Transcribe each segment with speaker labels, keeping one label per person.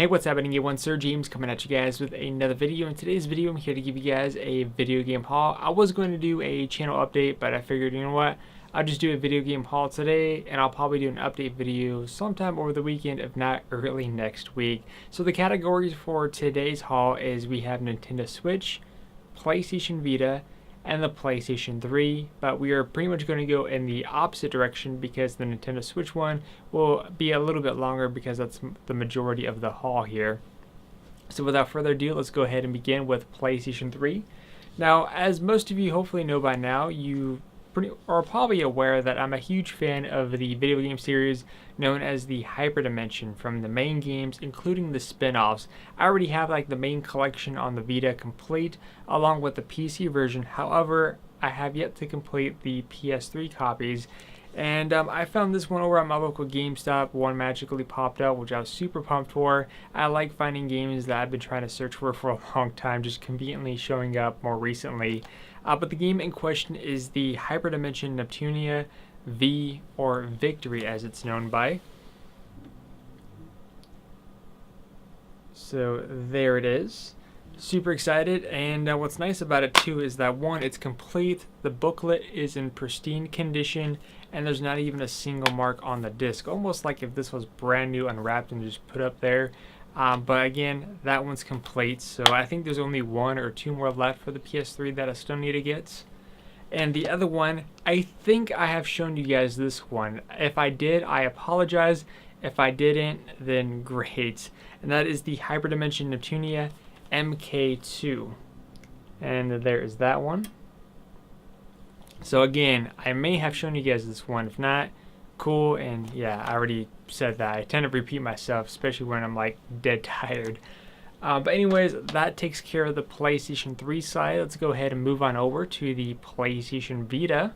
Speaker 1: Hey, what's happening everyone? SirJames coming at you guys with another video. In today's video, I'm here to give you guys a video game haul. I was going to do a channel update, but I figured, you know what? I'll just do a video game haul today, and I'll probably do an update video sometime over the weekend, if not early next week. So the categories for today's haul is we have Nintendo Switch, PlayStation Vita, and the PlayStation 3, but we are pretty much going to go in the opposite direction because the Nintendo Switch one will be a little bit longer because that's the majority of the haul here. So without further ado, let's go ahead and begin with PlayStation 3. Now, as most of you hopefully know by now, you are probably aware that I'm a huge fan of the video game series known as the Hyperdimension, from the main games including the spin-offs. I already have like the main collection on the Vita complete along with the PC version. However, I have yet to complete the PS3 copies, and I found this one over at my local GameStop. One magically popped up, which I was super pumped for. I like finding games that I've been trying to search for a long time, just conveniently showing up more recently. But the game in question is the Hyperdimension Neptunia V, or Victory as it's known by. So there it is. Super excited, and what's nice about it too is that one, it's complete, the booklet is in pristine condition, and there's not even a single mark on the disc, almost like if this was brand new unwrapped and just put up there. But again, that one's complete, so I think there's only one or two more left for the PS3 that I still need to get. And the other one, I think I have shown you guys this one. If I did, I apologize. If I didn't, then great. And that is the Hyperdimension Neptunia MK2. And there is that one. So again, I may have shown you guys this one. If not, cool. And yeah, I already said that. I tend to repeat myself, especially when I'm like dead tired. But anyways, that takes care of the PlayStation 3 side. Let's go ahead and move on over to the PlayStation Vita.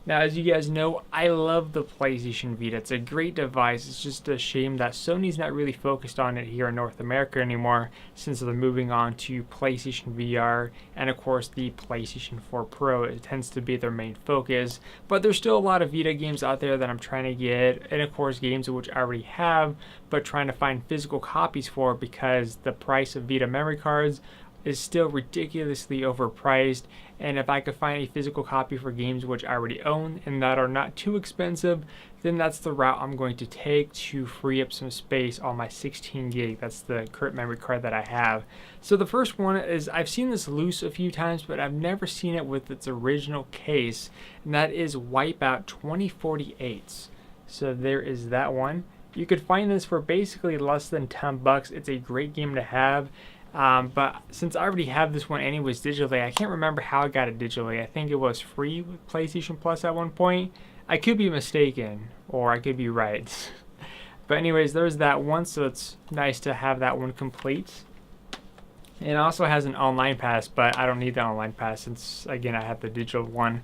Speaker 1: Now, as you guys know, I love the PlayStation Vita. It's a great device. It's just a shame that Sony's not really focused on it here in North America anymore, since they're moving on to PlayStation VR and of course the PlayStation 4 Pro. It tends to be their main focus, but there's still a lot of Vita games out there that I'm trying to get, and of course games which I already have, but trying to find physical copies for because the price of Vita memory cards is still ridiculously overpriced. And if I could find a physical copy for games which I already own and that are not too expensive, then that's the route I'm going to take to free up some space on my 16 gig. That's the current memory card that I have. So the first one is, I've seen this loose a few times, but I've never seen it with its original case, and that is Wipeout 2048. So there is that one. You could find this for basically less than 10 bucks. It's a great game to have. But since I already have this one anyways digitally, I can't remember how I got it digitally. I think it was free with PlayStation Plus at one point. I could be mistaken, or I could be right. But anyways, there's that one, so it's nice to have that one complete. It also has an online pass, but I don't need the online pass since, again, I have the digital one.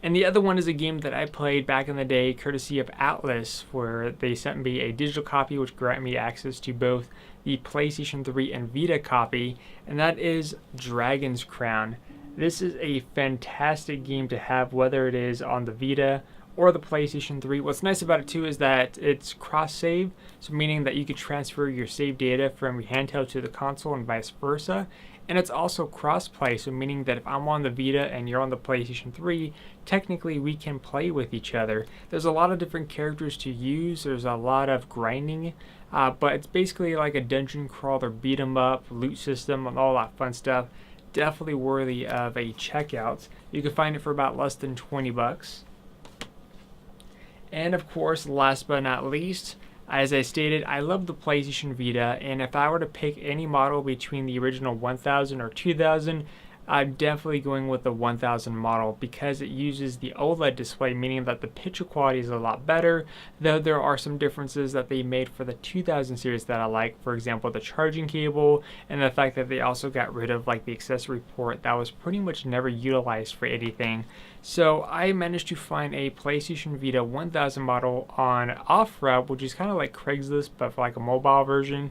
Speaker 1: And the other one is a game that I played back in the day, courtesy of Atlas, where they sent me a digital copy which granted me access to both the PlayStation 3 and Vita copy, and that is Dragon's Crown. This is a fantastic game to have, whether it is on the Vita or the PlayStation 3. What's nice about it too is that it's cross-save, so meaning that you could transfer your save data from your handheld to the console and vice versa. And it's also cross-play, so meaning that if I'm on the Vita and you're on the PlayStation 3, technically we can play with each other. There's a lot of different characters to use, there's a lot of grinding, but it's basically like a dungeon crawler, beat 'em up, loot system, and all that fun stuff. Definitely worthy of a checkout. You can find it for about less than 20 bucks. And of course, last but not least, as I stated, I love the PlayStation Vita, and if I were to pick any model between the original 1000 or 2000, I'm definitely going with the 1000 model because it uses the OLED display, meaning that the picture quality is a lot better, though there are some differences that they made for the 2000 series that I like. For example, the charging cable, and the fact that they also got rid of like the accessory port that was pretty much never utilized for anything. So I managed to find a PlayStation Vita 1000 model on OfferUp, which is kind of like Craigslist but for like a mobile version.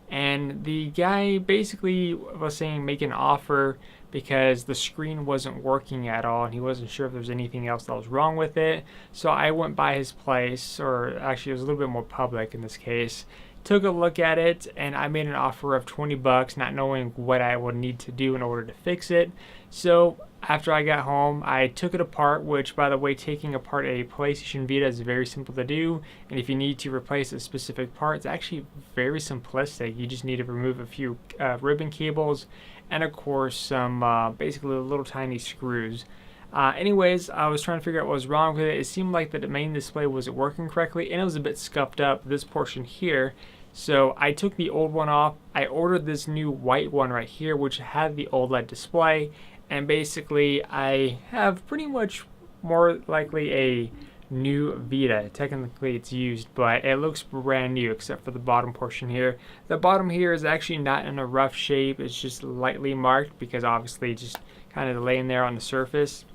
Speaker 1: And the guy basically was saying make an offer because the screen wasn't working at all and he wasn't sure if there was anything else that was wrong with it. So I went by his place, or actually it was a little bit more public in this case, took a look at it, and I made an offer of 20 bucks, not knowing what I would need to do in order to fix it. So after I got home, I took it apart, which, by the way, taking apart a PlayStation Vita is very simple to do. And if you need to replace a specific part, it's actually very simplistic. You just need to remove a few ribbon cables and, of course, some basically little tiny screws. Anyways, I was trying to figure out what was wrong with it. It seemed like that the main display wasn't working correctly, and it was a bit scuffed up, this portion here. So I took the old one off. I ordered this new white one right here, which had the OLED display. And basically, I have pretty much more likely a new Vita. Technically, it's used, but it looks brand new except for the bottom portion here. The bottom here is actually not in a rough shape. It's just lightly marked because obviously just kind of laying there on the surface.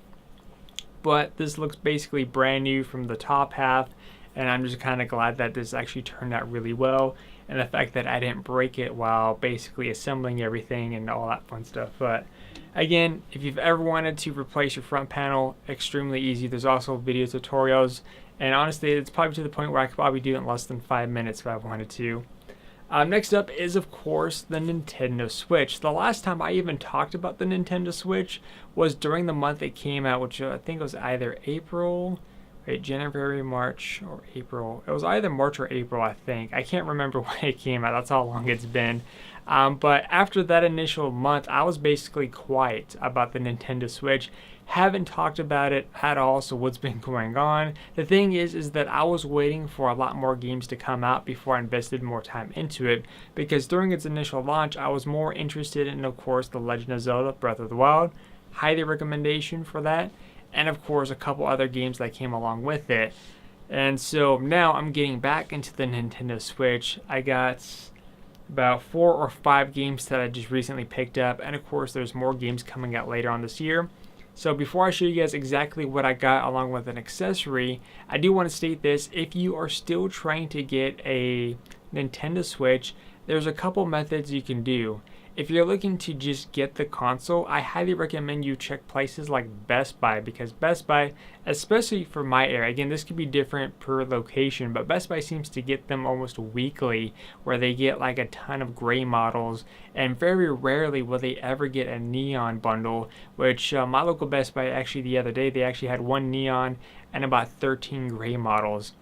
Speaker 1: But this looks basically brand new from the top half. And I'm just kind of glad that this actually turned out really well. And the fact that I didn't break it while basically assembling everything and all that fun stuff. But again, if you've ever wanted to replace your front panel, extremely easy. There's also video tutorials. And honestly, it's probably to the point where I could probably do it in less than 5 minutes if I wanted to. Next up is, of course, the Nintendo Switch. The last time I even talked about the Nintendo Switch was during the month it came out, which I think was either April... January, March, or April. It was either March or April, I think. I can't remember when it came out. That's how long it's been. But after that initial month, I was basically quiet about the Nintendo Switch. Haven't talked about it at all, so what's been going on? The thing is that I was waiting for a lot more games to come out before I invested more time into it. Because during its initial launch, I was more interested in, of course, The Legend of Zelda Breath of the Wild. Highly recommendation for that. And of course a couple other games that came along with it. And so now I'm getting back into the Nintendo Switch. I got about 4 or 5 games that I just recently picked up, and of course there's more games coming out later on this year. So before I show you guys exactly what I got along with an accessory, I do want to state this: if you are still trying to get a Nintendo Switch, there's a couple methods you can do. If you're looking to just get the console, I highly recommend you check places like Best Buy, because Best Buy, especially for my area, again, this could be different per location, but Best Buy seems to get them almost weekly, where they get like a ton of gray models, and very rarely will they ever get a neon bundle, which my local Best Buy, actually the other day, they actually had 1 neon and about 13 gray models.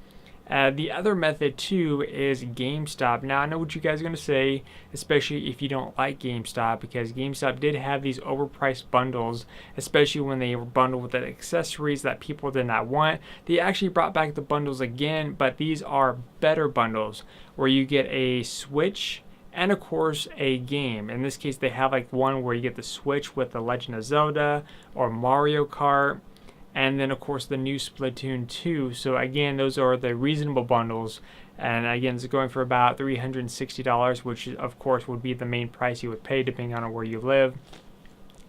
Speaker 1: The other method too is GameStop. Now I know what you guys are going to say, especially if you don't like GameStop, because GameStop did have these overpriced bundles, especially when they were bundled with the accessories that people did not want. They actually brought back the bundles again, but these are better bundles where you get a Switch and of course a game. In this case they have like one where you get the Switch with The Legend of Zelda or Mario Kart. And then, of course, the new Splatoon 2. So, again, those are the reasonable bundles. And, again, it's going for about $360, which, of course, would be the main price you would pay depending on where you live.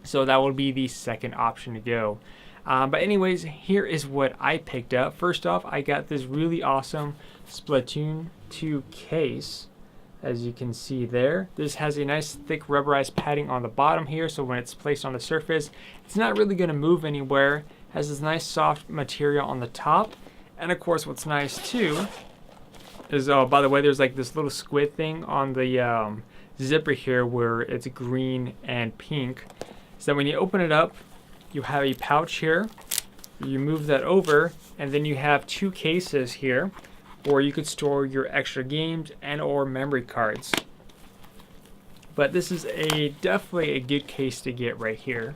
Speaker 1: So, that would be the second option to go. But anyways, here is what I picked up. First off, I got this really awesome Splatoon 2 case. As you can see there, this has a nice thick rubberized padding on the bottom here, so when it's placed on the surface, it's not really going to move anywhere. Has this nice soft material on the top, and of course what's nice too is, oh, by the way, there's like this little squid thing on the zipper here where it's green and pink. So when you open it up, you have a pouch here. You move that over, and then you have 2 cases here where you could store your extra games and or memory cards. But this is definitely a good case to get right here.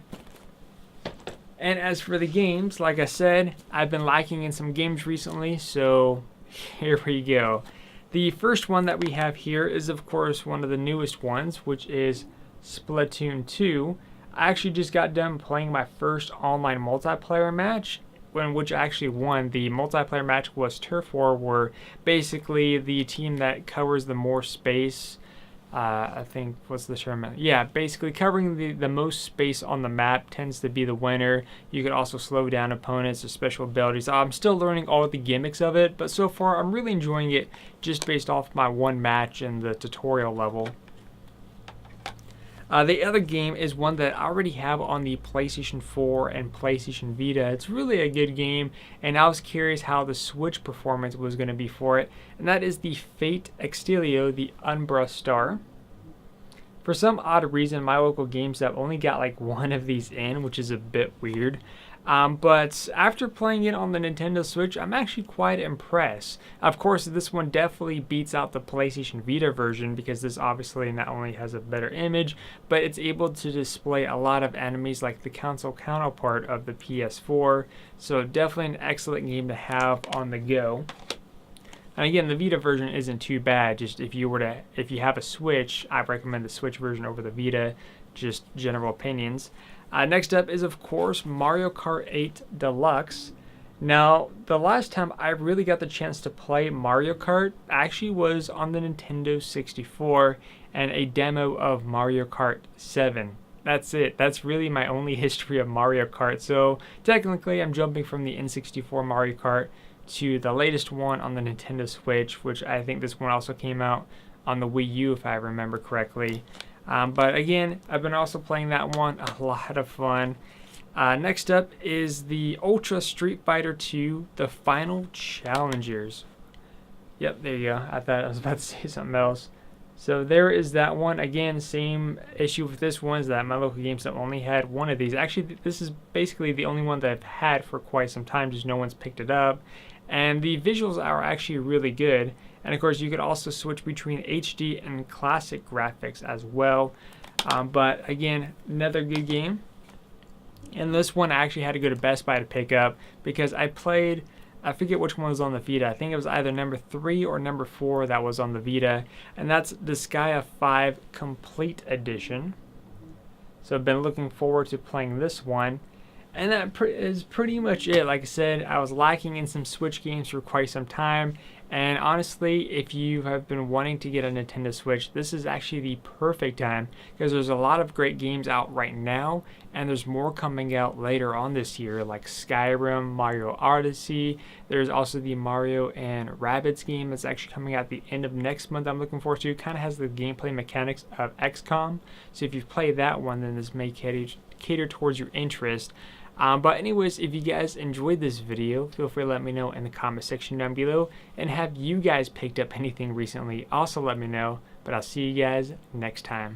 Speaker 1: And as for the games, like I said, I've been lacking in some games recently, so here we go. The first one that we have here is, of course, one of the newest ones, which is Splatoon 2. I actually just got done playing my first online multiplayer match, in which I actually won. The multiplayer match was Turf War, where basically the team that covers the more space, I think, what's the term? Yeah, basically covering the most space on the map tends to be the winner. You can also slow down opponents with special abilities. I'm still learning all the gimmicks of it, but so far I'm really enjoying it just based off my one match and the tutorial level. The other game is one that I already have on the PlayStation 4 and PlayStation Vita. It's really a good game, and I was curious how the Switch performance was going to be for it, and that is the Fate Extilio, the Umbra Star. For some odd reason, my local GameStop only got like one of these in, which is a bit weird. But after playing it on the Nintendo Switch, I'm actually quite impressed. Of course, this one definitely beats out the PlayStation Vita version because this obviously not only has a better image, but it's able to display a lot of enemies like the console counterpart of the PS4. So definitely an excellent game to have on the go. And again, the Vita version isn't too bad. Just if you have a Switch, I recommend the Switch version over the Vita. Just general opinions. Next up is, of course, Mario Kart 8 Deluxe. Now, the last time I really got the chance to play Mario Kart actually was on the Nintendo 64 and a demo of Mario Kart 7. That's it. That's really my only history of Mario Kart. So technically, I'm jumping from the N64 Mario Kart to the latest one on the Nintendo Switch, which I think this one also came out on the Wii U, if I remember correctly. But again, I've been also playing that one, a lot of fun. Next up is the Ultra Street Fighter 2, the Final Challengers. Yep, there you go. I thought I was about to say something else. So there is that one. Again, same issue with this one is that my local GameStop only had one of these. Actually, this is basically the only one that I've had for quite some time, just no one's picked it up. And the visuals are actually really good. And of course, you could also switch between HD and classic graphics as well. But again, another good game. And this one I actually had to go to Best Buy to pick up because I forget which one was on the Vita. I think it was either number 3 or number 4 that was on the Vita. And that's Disgaea 5 Complete Edition. So I've been looking forward to playing this one. And that is pretty much it. Like I said, I was lacking in some Switch games for quite some time. And honestly, if you have been wanting to get a Nintendo Switch, this is actually the perfect time because there's a lot of great games out right now, and there's more coming out later on this year, like Skyrim, Mario Odyssey. There's also the Mario and Rabbids game that's actually coming out at the end of next month. I'm looking forward to. It kind of has the gameplay mechanics of XCOM, so if you play that one, then this may cater towards your interest. But anyways, if you guys enjoyed this video, feel free to let me know in the comment section down below. And have you guys picked up anything recently? Also let me know. But I'll see you guys next time.